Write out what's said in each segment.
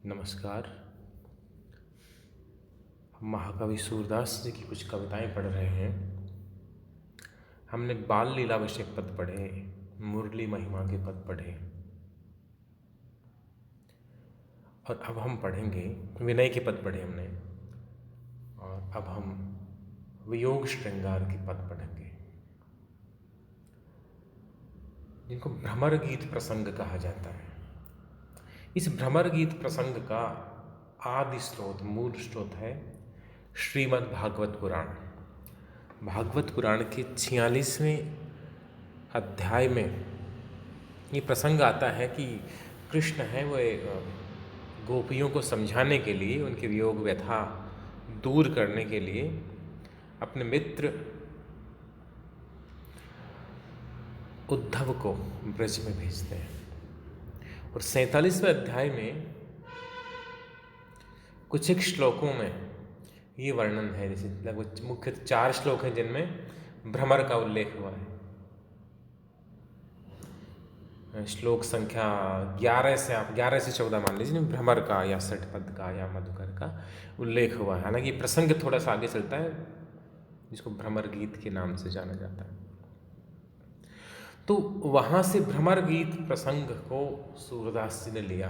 नमस्कार। हम महाकवि सूरदास जी की कुछ कविताएं पढ़ रहे हैं। हमने बाल लीलाभिषेक पद पढ़े, मुरली महिमा के पद पढ़े और अब हम पढ़ेंगे विनय के पद पढ़े हमने और अब हम वियोग श्रृंगार के पद पढ़ेंगे, जिनको भ्रमर गीत प्रसंग कहा जाता है। इस भ्रमर गीत प्रसंग का आदि स्रोत, मूल स्रोत है श्रीमद् भागवत पुराण। भागवत पुराण के 46वें अध्याय में ये प्रसंग आता है कि कृष्ण है वो गोपियों को समझाने के लिए, उनके वियोग व्यथा दूर करने के लिए अपने मित्र उद्धव को ब्रज में भेजते हैं। और 47वें अध्याय में कुछ एक श्लोकों में ये वर्णन है, जैसे लगभग मुख्य 4 श्लोक हैं जिनमें भ्रमर का उल्लेख हुआ है। श्लोक संख्या 11 से आप 11 से 14 मान लीजिए, भ्रमर का या षटपद का या मधुकर का उल्लेख हुआ है। हालांकि प्रसंग थोड़ा सा आगे चलता है, जिसको भ्रमर गीत के नाम से जाना जाता है। तो वहां से भ्रमर गीत प्रसंग को सूरदास जी ने लिया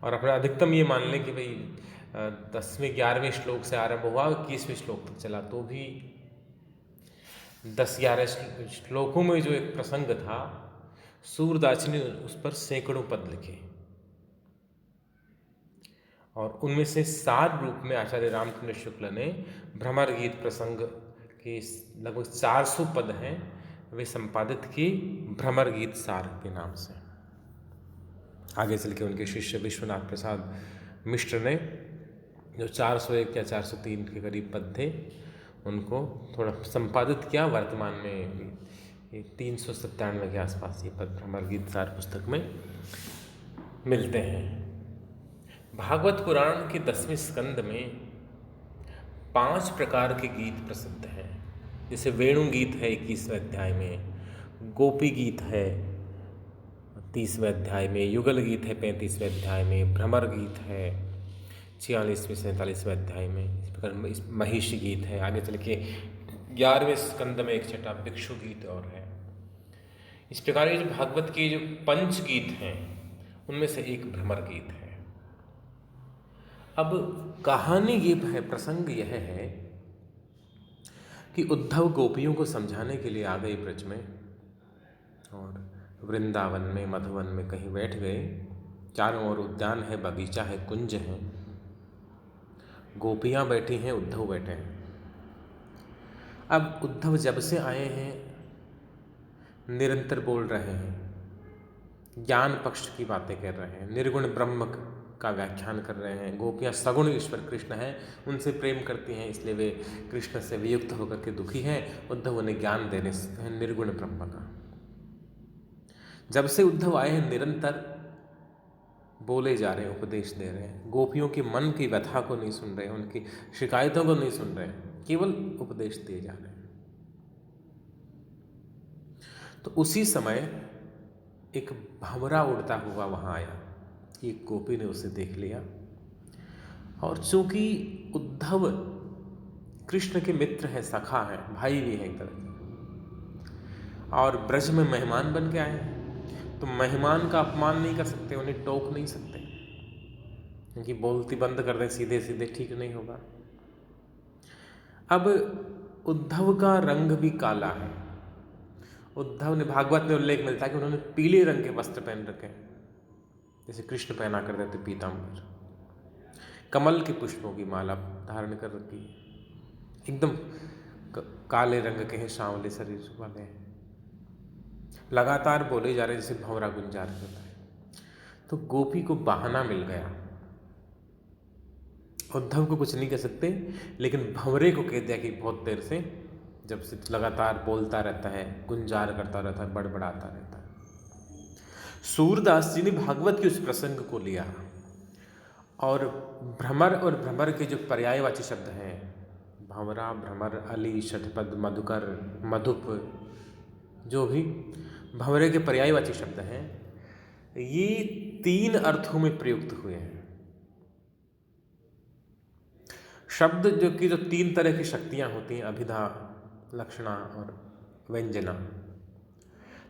और अपना अधिकतम ये मान लें कि भाई 10वें 11वें श्लोक से आरंभ हुआ, 21वें श्लोक तक चला, तो भी 10-11 श्लोकों में जो एक प्रसंग था, सूरदास जी ने उस पर सैकड़ों पद लिखे और उनमें से सार रूप में आचार्य रामचंद्र शुक्ल ने भ्रमर गीत प्रसंग के लगभग 400 पद हैं, वे संपादित किए भ्रमर गीत सार के नाम से। आगे चल के उनके शिष्य विश्वनाथ प्रसाद मिश्र ने जो 401 या 403 के करीब पद थे, उनको थोड़ा संपादित किया। वर्तमान में 397 के आसपास ये पद भ्रमर गीत सार पुस्तक में मिलते हैं। भागवत पुराण के 10वें स्कंद में 5 प्रकार के गीत प्रसिद्ध हैं। जैसे वेणु गीत है 21वें अध्याय में, गोपी गीत है 30वें अध्याय में, युगल गीत है 35वें अध्याय में, भ्रमर गीत है 46वें 47वें अध्याय में, इस प्रकार महिषी गीत है। आगे चल के 11वें स्कंद में एक छठा भिक्षु गीत और है। इस प्रकार ये जो भागवत के जो पंच गीत हैं, उनमें से एक भ्रमर गीत है। अब कहानी ये है, प्रसंग यह है कि उद्धव गोपियों को समझाने के लिए आ गए ब्रज में और वृंदावन में, मधुवन में कहीं बैठ गए। चारों ओर उद्यान है, बगीचा है, कुंज है, गोपियां बैठी हैं, उद्धव बैठे हैं। अब उद्धव जब से आए हैं निरंतर बोल रहे हैं, ज्ञान पक्ष की बातें कर रहे हैं, निर्गुण ब्रह्म का व्याख्यान कर रहे हैं। गोपियाँ सगुण ईश्वर कृष्ण हैं, उनसे प्रेम करती हैं, इसलिए वे कृष्ण से वियुक्त होकर के दुखी हैं। उद्धव उन्हें ज्ञान देने हैं निर्गुण ब्रह्म का। जब से उद्धव आए हैं निरंतर बोले जा रहे हैं, उपदेश दे रहे हैं। गोपियों के मन की व्यथा को नहीं सुन रहे, उनकी शिकायतों को नहीं सुन रहे, केवल उपदेश दिए जा रहे हैं। तो उसी समय एक भंवरा उड़ता हुआ वहां आया। एक गोपी ने उसे देख लिया और चूंकि उद्धव कृष्ण के मित्र हैं, सखा हैं, भाई भी हैं एक तरह से, और ब्रज में मेहमान बन के आए हैं, तो मेहमान का अपमान नहीं कर सकते, उन्हें टोक नहीं सकते, क्योंकि बोलती बंद कर दें सीधे सीधे ठीक नहीं होगा। अब उद्धव का रंग भी काला है। उद्धव ने, भागवत में उल्लेख मिलता है कि उन्होंने पीले रंग के वस्त्र पहन रखे हैं, जैसे कृष्ण पहना करते थे पीताम्बर। कमल के पुष्पों की माला धारण कर रखी है, एकदम काले रंग के हैं, सांवले शरीर वाले हैं। लगातार बोले जा रहे जैसे भंवरा गुंजार होता है। तो गोपी को बहाना मिल गया। उद्धव को कुछ नहीं कह सकते, लेकिन भंवरे को कह दिया कि बहुत देर से, जब से लगातार बोलता रहता है, गुंजार करता रहता है, बड़बड़ाता रहता है। सूरदास जी ने भागवत के उस प्रसंग को लिया और भ्रमर और भ्रमर के जो पर्यायवाची शब्द हैं, भंवरा, भ्रमर, अली, षटपद, मधुकर, मधुप, जो भी भंवरे के पर्यायवाची शब्द हैं, ये 3 अर्थों में प्रयुक्त हुए हैं। शब्द जो 3 तरह की शक्तियाँ होती हैं, अभिधा, लक्षणा और व्यंजना।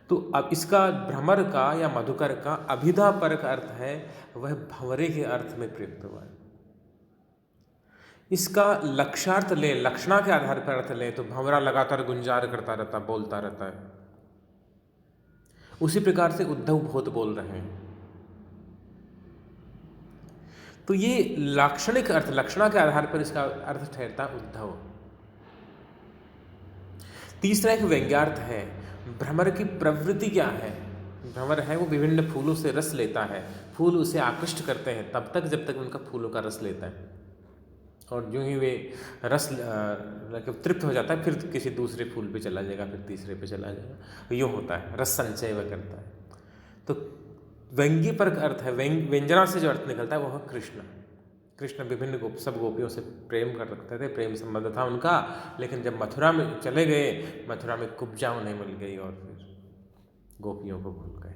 तो अब इसका भ्रमर का या मधुकर का अभिधा परक अर्थ है, वह भंवरे के अर्थ में प्रयुक्त हुआ है। इसका लक्षार्थ ले, लक्षणा के आधार पर अर्थ ले तो भंवरा लगातार गुंजार करता रहता, बोलता रहता है। उसी प्रकार से उद्धव बहुत बोल रहे हैं। तो ये लाक्षणिक अर्थ, लक्षणा के आधार पर इसका अर्थ ठहरता उद्धव। तीसरा एक व्यंग्यार्थ है। भ्रमर की प्रवृत्ति क्या है? भ्रमर है वो विभिन्न फूलों से रस लेता है, फूल उसे आकृष्ट करते हैं तब तक जब तक उनका फूलों का रस लेता है, और जो ही वे रस तृप्त हो जाता है फिर किसी दूसरे फूल पे चला जाएगा, फिर तीसरे पे चला जाएगा। यूँ होता है, रस संचय वह करता है। तो व्यंग्य पर अर्थ है, व्यंजना से जो अर्थ निकलता है वो है कृष्ण। कृष्ण विभिन्न सब गोपियों से प्रेम कर रखते थे, प्रेम संबंध था उनका, लेकिन जब मथुरा में चले गए, मथुरा में कुब्जा उन्हें मिल गई और फिर गोपियों को भूल गए।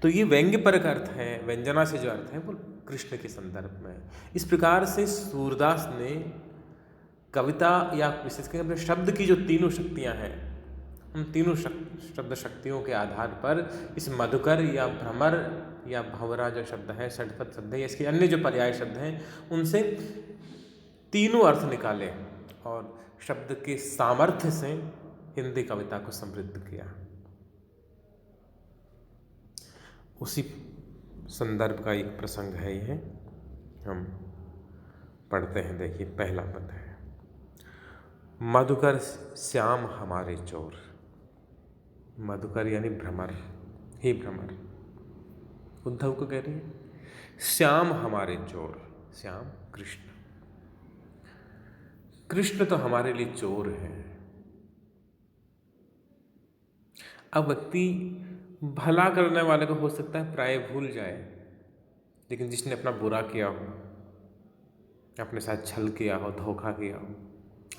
तो ये व्यंग्य पर अर्थ है, व्यंजना से जो अर्थ है वो कृष्ण के संदर्भ में। इस प्रकार से सूरदास ने कविता या विशेषकर अपने शब्द की जो तीनों शक्तियाँ हैं, उन तीनों शब्द शक्तियों के आधार पर इस मधुकर या भ्रमर या भंवरा जो शब्द है, षटपद शब्द है, इसके अन्य जो पर्याय शब्द हैं, उनसे तीनों अर्थ निकाले और शब्द के सामर्थ्य से हिंदी कविता को समृद्ध किया। उसी संदर्भ का एक प्रसंग है, यह हम पढ़ते हैं। देखिए, पहला पद है, मधुकर श्याम हमारे चोर। मधुकर यानी भ्रमर, हे भ्रमर, उद्धव को कह रही है, श्याम हमारे चोर। श्याम कृष्ण, कृष्ण तो हमारे लिए चोर है। अब व्यक्ति भला करने वाले को हो सकता है प्राय भूल जाए, लेकिन जिसने अपना बुरा किया हो, अपने साथ छल किया हो, धोखा किया हो,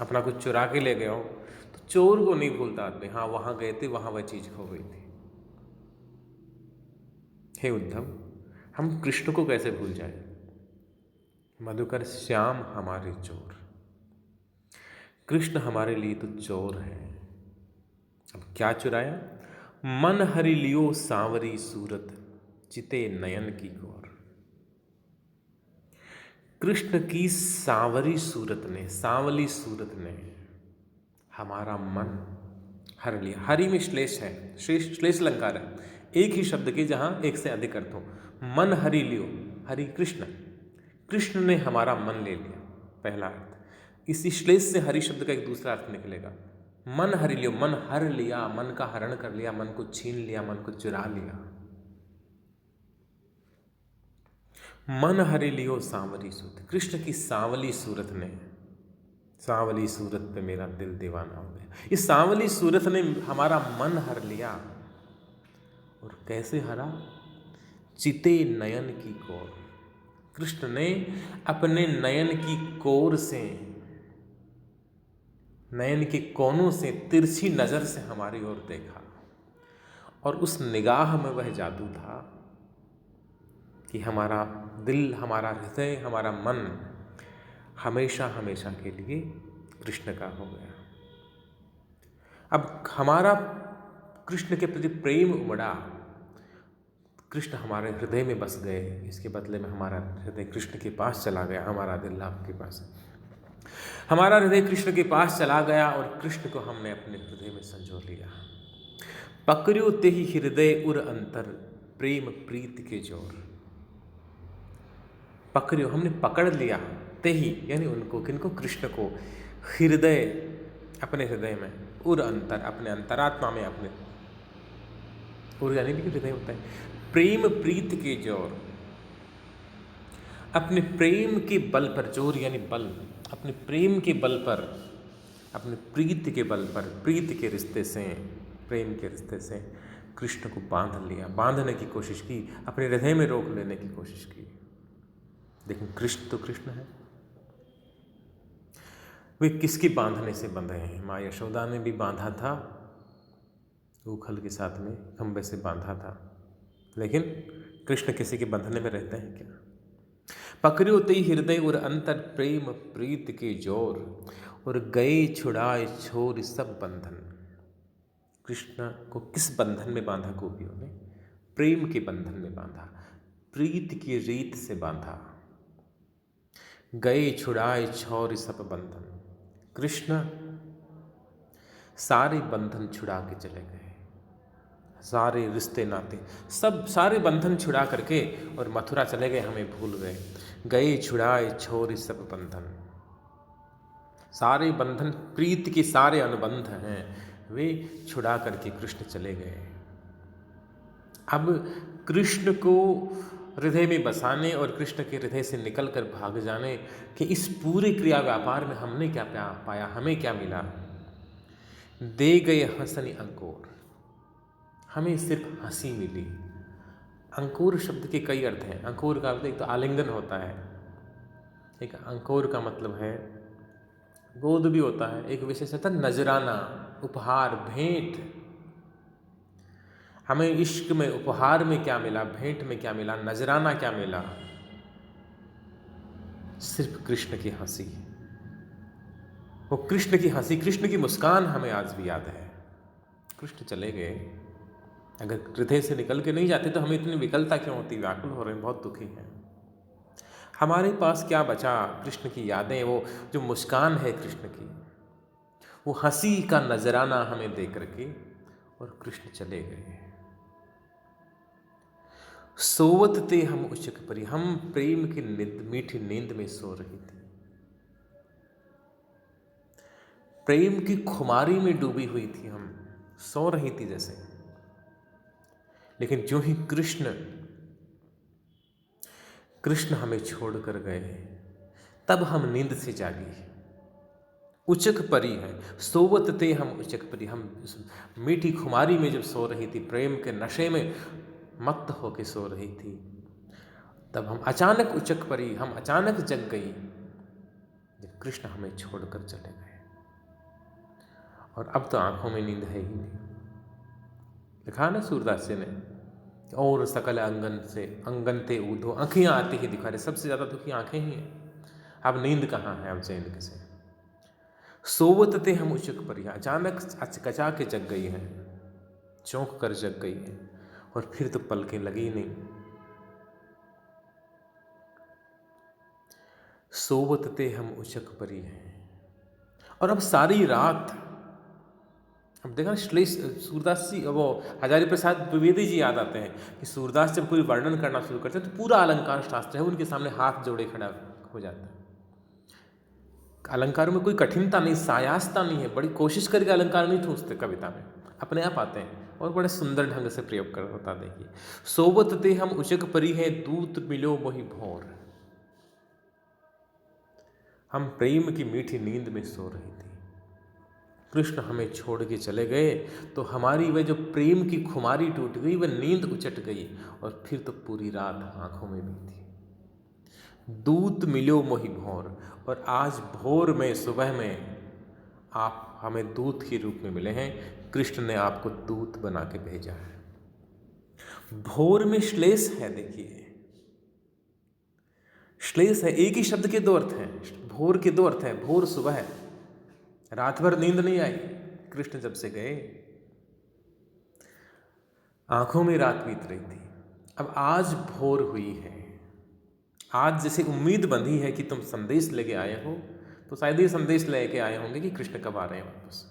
अपना कुछ चुरा के ले गया हो, तो चोर को नहीं भूलता आदमी। हाँ, वहां गए थे, वहां वह चीज खो गई थी। हे उद्धव, हम कृष्ण को कैसे भूल जाए? मधुकर श्याम हमारे चोर, कृष्ण हमारे लिए तो चोर है। अब क्या चुराया? मन हरि लियो सांवरी सूरत, चिते नयन की गौर। कृष्ण की सांवरी सूरत ने, सांवली सूरत ने हमारा मन हर लिया। हरि में श्लेष है, श्लेष अलंकार है, एक ही शब्द के जहां एक से अधिक अर्थ हो। मन हरि लियो, हरि कृष्ण, कृष्ण ने हमारा मन ले लिया, पहला अर्थ। इसी श्लेष से हरि शब्द का एक दूसरा अर्थ निकलेगा, मन हरि लियो, मन हर लिया, मन का हरण कर लिया, मन को छीन लिया, मन को चुरा लिया। मन हरि लियो सांवरी सूरत, कृष्ण की सांवली सूरत ने, सांवली सूरत पे मेरा दिल दीवाना हो गया। इस सांवली सूरत ने हमारा मन हर लिया, और कैसे हरा? चिते नयन की कोर, कृष्ण ने अपने नयन की कोर से, नयन के कोनों से, तिरछी नजर से हमारी ओर देखा, और उस निगाह में वह जादू था कि हमारा दिल, हमारा हृदय, हमारा मन हमेशा हमेशा के लिए कृष्ण का हो गया। अब हमारा कृष्ण के प्रति प्रेम उमड़ा, कृष्ण हमारे हृदय में बस गए। इसके बदले में हमारा हृदय कृष्ण के पास चला गया, हमारा दिल आपके पास है। हमारा हृदय कृष्ण के पास चला गया और कृष्ण को हमने अपने हृदय में संजो लिया। पकड़ो ते ही हृदय उर अंतर, प्रेम प्रीत के जोर। पकड़ो, हमने पकड़ लिया, ते ही यानी उनको, किनको? कृष्ण को, हृदय, अपने हृदय में, उर अंतर, अपने अंतरात्मा में, अपने उर यानी भी हृदय होता है, प्रेम प्रीत के जोर, अपने प्रेम के बल पर, जोर यानी बल, अपने प्रेम के बल पर, अपने प्रीति के बल पर, प्रीति के रिश्ते से, प्रेम के रिश्ते से कृष्ण को बांध लिया, बांधने की कोशिश की, अपने हृदय में रोक लेने की कोशिश की। लेकिन कृष्ण तो कृष्ण है, वे किसके बांधने से बंधे हैं? माँ यशोदा ने भी बांधा था, उखल के साथ में खंबे से बांधा था, लेकिन कृष्ण किसी के बंधने में रहते हैं क्या? पकड़ो ते हृदय और अंतर प्रेम प्रीत के जोर, और गए छुड़ाए छोर सब बंधन। कृष्ण को किस बंधन में बांधा गोपियों ने? प्रेम के बंधन में बांधा, प्रीत की रीत से बांधा। गए छुड़ाए छोर सब बंधन। कृष्ण सारे बंधन छुड़ा के चले गए, सारे रिश्ते नाते सब सारे बंधन छुड़ा करके और मथुरा चले गए, हमें भूल गए। गए छुड़ाए छोर सब बंधन। सारे बंधन, प्रीत के सारे अनुबंध हैं, वे छुड़ा करके कृष्ण चले गए। अब कृष्ण को हृदय में बसाने और कृष्ण के हृदय से निकल कर भाग जाने कि इस पूरे क्रिया व्यापार में हमने क्या पाया, हमें क्या मिला? दे गए हंसनी अंकुर, हमें सिर्फ हंसी मिली। अंकुर शब्द के कई अर्थ हैं। अंकुर का अर्थ एक तो आलिंगन होता है, एक अंकुर का मतलब है गोद भी होता है, एक विशेषता नजराना, उपहार, भेंट। हमें इश्क में उपहार में क्या मिला, भेंट में क्या मिला, नजराना क्या मिला? सिर्फ कृष्ण की हंसी। वो कृष्ण की हंसी, कृष्ण की मुस्कान हमें आज भी याद है। कृष्ण चले गए, अगर हृदय से निकल के नहीं जाते तो हमें इतनी विकलता क्यों होती? व्याकुल हो रहे हैं, बहुत दुखी हैं। हमारे पास क्या बचा? कृष्ण की यादें, वो जो मुस्कान है कृष्ण की, वो हंसी का नजराना हमें दे करके और कृष्ण चले गए। सोवत ते हम उचक परी, हम प्रेम की मीठी नींद में सो रही थी, प्रेम की खुमारी में डूबी हुई थी, हम सो रही थी जैसे। लेकिन जो ही कृष्ण हमें छोड़कर गए, तब हम नींद से जागी। उचक परी है, सोवत ते हम उचक परी, हम मीठी खुमारी में जब सो रही थी, प्रेम के नशे में मत्त होके सो रही थी, तब हम अचानक उचक परी, हम अचानक जग गई जब कृष्ण हमें छोड़कर चले गए। और अब तो आंखों में नींद है ही नहीं। लिखा ना सूरदास जी ने, और सकल अंगन ते ऊधो, आंखें आती ही दिखा रहे, सबसे ज्यादा दुखी आंखें ही हैं। अब नींद कहाँ है, अब चैन किसे? सोवत ते हम उचक परी, अचानक अचकचा के जग गई है, चौंक कर जग गई है, और फिर तो पलकें लगी नहीं। सोवत ते हम उचक परी हैं। और अब सारी रात, अब देखा सूरदास जी, वो हजारी प्रसाद द्विवेदी जी याद आते हैं कि सूरदास जब कोई वर्णन करना शुरू करते हैं तो पूरा अलंकार शास्त्र है उनके सामने हाथ जोड़े खड़ा हो जाता है। अलंकारों में कोई कठिनता नहीं, सायासता नहीं है, बड़ी कोशिश करके अलंकार नहीं ठूंसते, कविता में अपने आप आते हैं और बड़े सुंदर ढंग से प्रयोग कर होता। देखिए, सोवत ते हम उचक परी है, दूत मिलो मोहि भोर, हम प्रेम की मीठी नींद में सो रही थी, कृष्ण हमें छोड़ के चले गए, तो हमारी वह जो प्रेम की खुमारी टूट गई, वह नींद उचट गई, और फिर तो पूरी रात आंखों में बीती। दूत मिलो मोहि भोर, और आज भोर में, सुबह में आप हमें दूत के रूप में मिले हैं। कृष्ण ने आपको दूत बना के भेजा है। भोर में श्लेष है, देखिए श्लेष है, एक ही शब्द के दो अर्थ हैं। भोर के दो अर्थ हैं, भोर सुबह, रात भर नींद नहीं आई। कृष्ण जब से गए आंखों में रात बीत रही थी, अब आज भोर हुई है। आज जैसे उम्मीद बंधी है कि तुम संदेश लेके आए हो, तो शायद ये संदेश लेके आए होंगे कि कृष्ण कब आ रहे हैं वापस।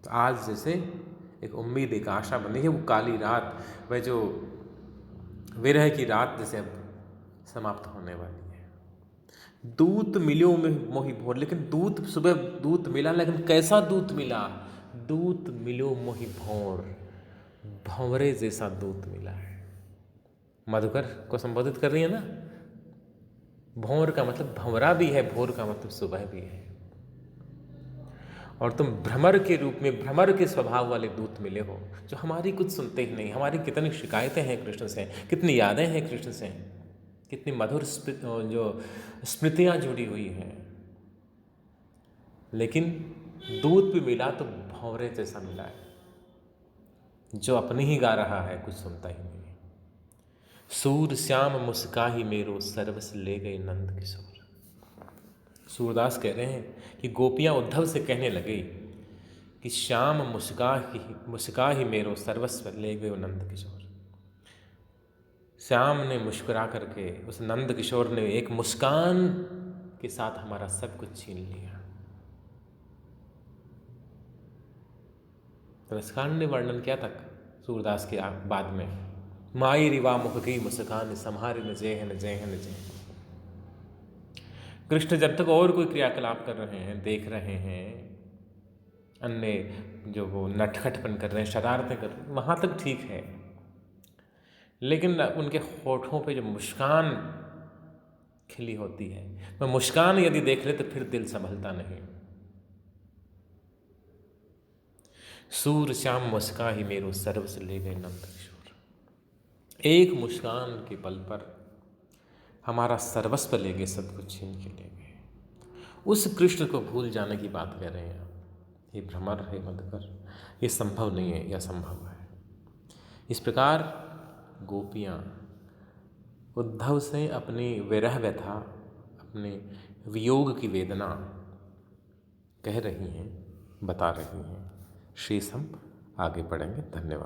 तो आज जैसे एक उम्मीद, एक आशा बनी है, वो काली रात, वह जो विरह की रात जैसे अब समाप्त होने वाली है। दूत मिलो में मोहि भोर, लेकिन दूत, सुबह दूत मिला, लेकिन कैसा दूत मिला? दूत मिलो मोहि भोर, भंवरे जैसा दूत मिला है। मधुकर को संबोधित कर रही है ना। भोर का मतलब भंवरा भी है, भोर का मतलब सुबह भी है। और तुम भ्रमर के रूप में, भ्रमर के स्वभाव वाले दूत मिले हो, जो हमारी कुछ सुनते ही नहीं। हमारी कितनी शिकायतें हैं कृष्ण से, कितनी यादें हैं कृष्ण से, कितनी मधुर जो स्मृतियाँ जुड़ी हुई हैं, लेकिन दूत भी मिला तो भंवरे जैसा मिला है, जो अपनी ही गा रहा है, कुछ सुनता ही नहीं। सूर श्याम मुस्काही मेरो सरबस ले गए नंद किशोर। सूरदास कह रहे हैं कि गोपियाँ उद्धव से कहने लगी कि श्याम मुस्काही मेरो सर्वस्व ले गए नंद किशोर। श्याम ने मुस्कुरा करके, उस नंद किशोर ने एक मुस्कान के साथ हमारा सब कुछ छीन लिया। रसकांड ने वर्णन किया तक सूरदास के बाद में, माई रिवा मुख की मुस्कान संहारे न जेहन जेहन जेहन। कृष्ण जब तक और कोई क्रियाकलाप कर रहे हैं, देख रहे हैं, अन्य जो वो नटखटपन कर रहे हैं, शरारतें कर रहे हैं, वहाँ तक ठीक है, लेकिन उनके होठों पे जो मुस्कान खिली होती है, वह मुस्कान यदि देख ले तो फिर दिल संभलता नहीं। सूर श्याम मुस्काही मेरो सर्वस ले गए नंद किशोर। एक मुस्कान के बल पर हमारा सर्वस्व ले गए, सब कुछ छीन के ले गए। उस कृष्ण को भूल जाने की बात कर रहे हैं आप। ये भ्रमर है मधुकर, ये संभव नहीं है, यह असंभव है। इस प्रकार गोपियाँ उद्धव से अपनी विरह व्यथा, अपने वियोग की वेदना कह रही हैं, बता रही हैं। शेष हम आगे पढ़ेंगे। धन्यवाद।